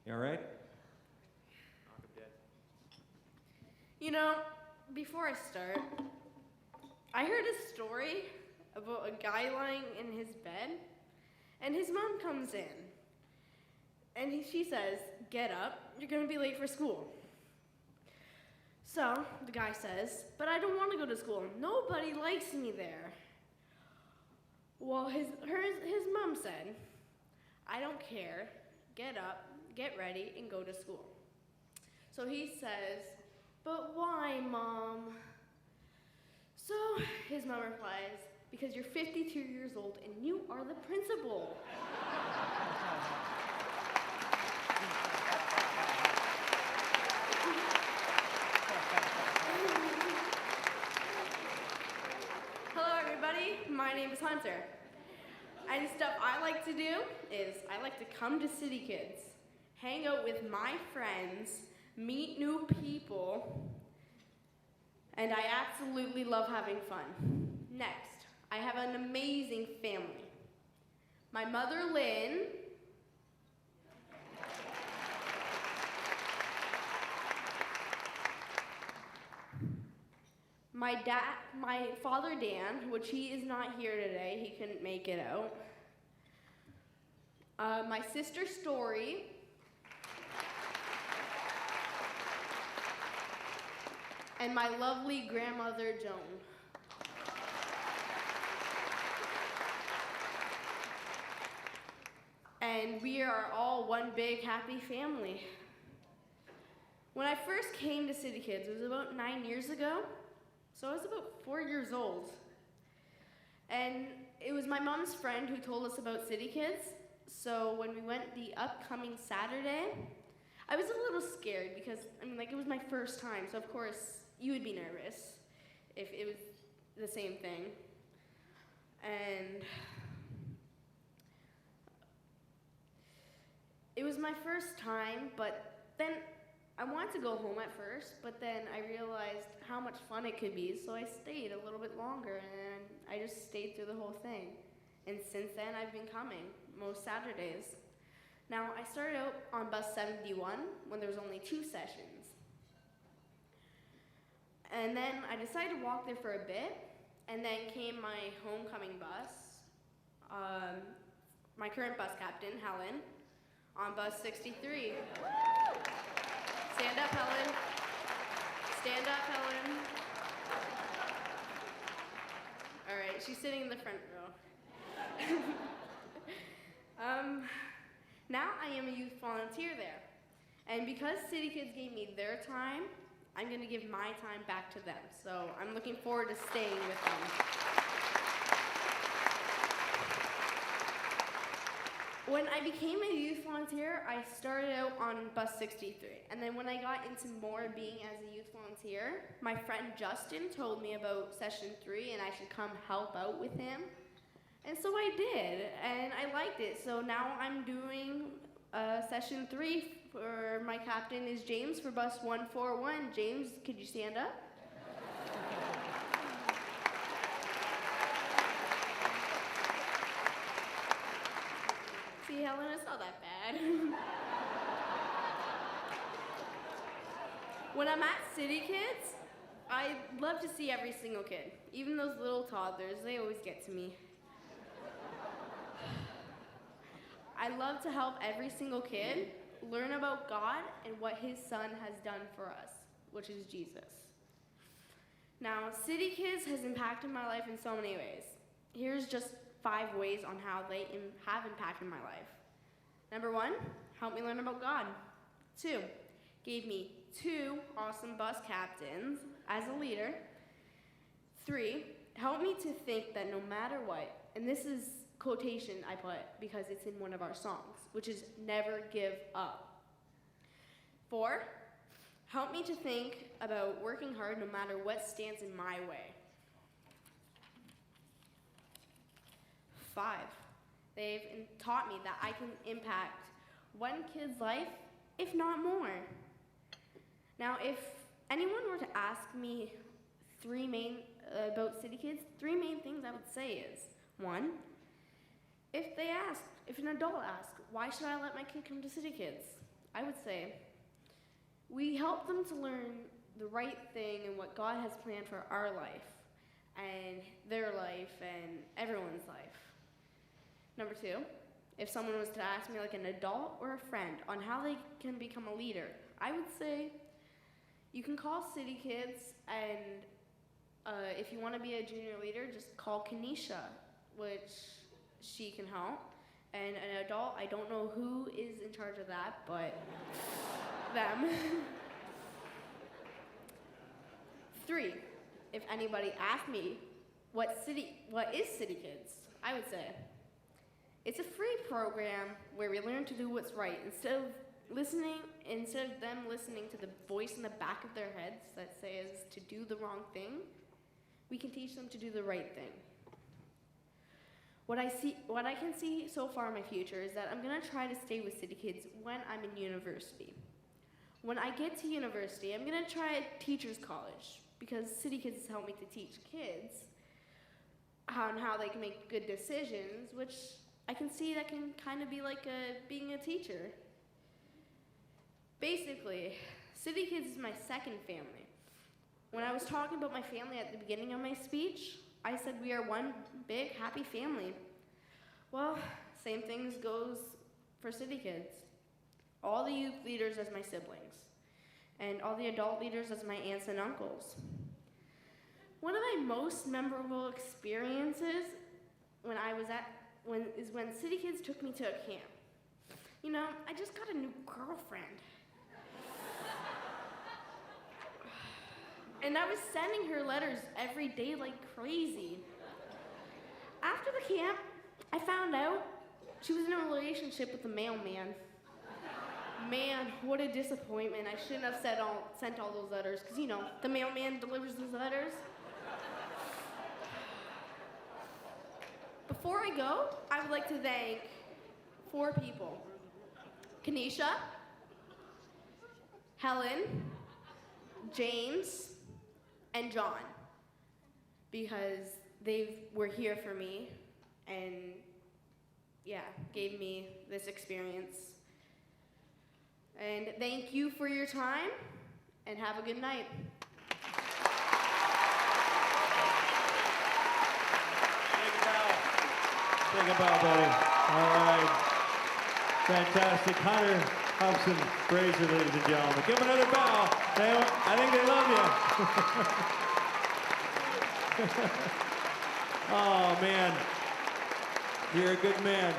You all right? You know, before I start, I heard a story about a guy lying in his bed, and his mom comes in, and she says, "Get up, you're gonna be late for school." So the guy says, "But I don't want to go to school. Nobody likes me there." Well, his mom said, "I don't care. Get up, get ready, and go to school." So he says, "But why, Mom?" So his mom replies, "Because you're 52 years old and you are the principal." Hello everybody, my name is Hunter. And stuff I like to do is I like to come to CityKidz, hang out with my friends, meet new people, and I absolutely love having fun. Next, I have an amazing family. My mother, Lynn, my father, Dan, which he is not here today, he couldn't make it out. My sister, Story, and my lovely grandmother, Joan. And we are all one big happy family. When I first came to CityKidz, it was about 9 years ago, so I was about 4 years old. And it was my mom's friend who told us about CityKidz, so when we went the upcoming Saturday, I was a little scared because, it was my first time, so of course, you would be nervous if it was the same thing. And it was my first time, but then I wanted to go home at first, but then I realized how much fun it could be, so I stayed a little bit longer, and I just stayed through the whole thing. And since then, I've been coming most Saturdays. Now, I started out on bus 71 when there was only 2 sessions. And then I decided to walk there for a bit, and then came my homecoming bus, my current bus captain, Helen, on bus 63. Stand up, Helen. Stand up, Helen. All right, she's sitting in the front row. Now I am a youth volunteer there. And because CityKidz gave me their time, I'm gonna give my time back to them. So I'm looking forward to staying with them. When I became a youth volunteer, I started out on bus 63. And then when I got into more being as a youth volunteer, my friend Justin told me about session 3 and I should come help out with him. And so I did, and I liked it. So now I'm doing session 3 for my captain is James for bus 141. James, could you stand up? See, Helen, it's not that bad. When I'm at CityKidz, I love to see every single kid. Even those little toddlers, they always get to me. I love to help every single kid learn about God and what his son has done for us, which is Jesus. Now, CityKidz has impacted my life in so many ways. Here's just 5 ways on how they have impacted my life. Number 1, helped me learn about God. 2, gave me 2 awesome bus captains as a leader. 3, helped me to think that no matter what, and this is quotation I put because it's in one of our songs, which is never give up. 4, help me to think about working hard no matter what stands in my way. 5, they've taught me that I can impact one kid's life, if not more. Now, if anyone were to ask me about CityKidz, 3 main things I would say is, 1, if an adult asked, why should I let my kid come to CityKidz? I would say we help them to learn the right thing and what God has planned for our life and their life and everyone's life. Number 2, if someone was to ask me, like an adult or a friend, on how they can become a leader, I would say you can call CityKidz, and if you want to be a junior leader, just call Kanisha, which she can help. And an adult, I don't know who is in charge of that, but them. 3, if anybody asked me what is CityKidz, I would say it's a free program where we learn to do what's right instead of them listening to the voice in the back of their heads that says to do the wrong thing. We can teach them to do the right thing. What I can see so far in my future is that I'm gonna try to stay with CityKidz when I'm in university. When I get to university, I'm gonna try a teacher's college because CityKidz has helped me to teach kids on how they can make good decisions, which I can see that can kind of be like being a teacher. Basically, CityKidz is my second family. When I was talking about my family at the beginning of my speech, I said we are one big happy family. Well, same things goes for CityKidz. All the youth leaders as my siblings, and all the adult leaders as my aunts and uncles. One of my most memorable experiences is when CityKidz took me to a camp. You know, I just got a new girlfriend. And I was sending her letters every day like crazy. After the camp, I found out she was in a relationship with the mailman. Man, what a disappointment. I shouldn't have sent all those letters, because, you know, the mailman delivers those letters. Before I go, I would like to thank 4 people. Kanisha, Helen, James, and John, because they were here for me and, yeah, gave me this experience. And thank you for your time, and have a good night. Take a bow, buddy. All right. Fantastic. Hunter Hobson Fraser, ladies and gentlemen. Give him another bow. I think they love you. Oh, man. You're a good man.